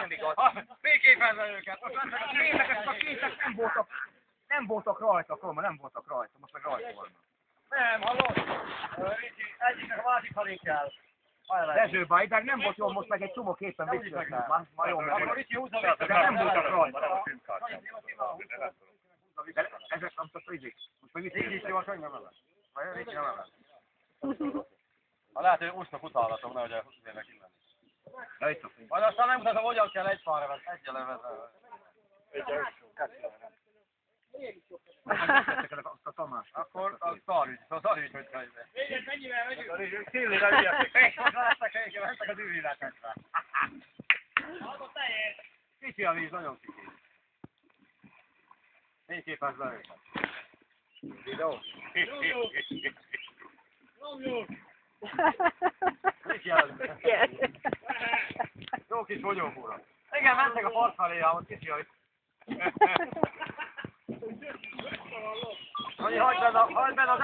mindig ott. Féképezve őket. Most látszak, a képek, a képek nem voltak rajta, Kolma, nem voltak rajta, most meg rajta vannak. Nem, hallod? Egyiknek a másik felé kell. Dezső Bajberg nem volt jó, most meg egy csomó képen visszajött. Már jó, Akkor Ricsi húzza vissza. de nem voltak rajta. De ezek nem tudta izik. Most meg Így is visszajött. jó, hogy nem lesz. Ricsi nem lesz. Ha lehet, hogy úsznak utálatom, nehogy elhúznének innen. Ja, itt szoktunk. Majd aztán megmutatom, hogyan kell egy falra venni, egyel vezetni. A Tamás. Akkor a szarügy, hogy kell. Mennyivel megyünk? Szillére ügyelték. Most láttak, hogy mentek az űrvilágokra. Kicsi a víz, nagyon kicsi. Fényképezd le őket. Videó? Kicsi az. Jó kis fogyókúra. Igen, mentek a part felé, ahhoz kicsi a... Hagyd benne az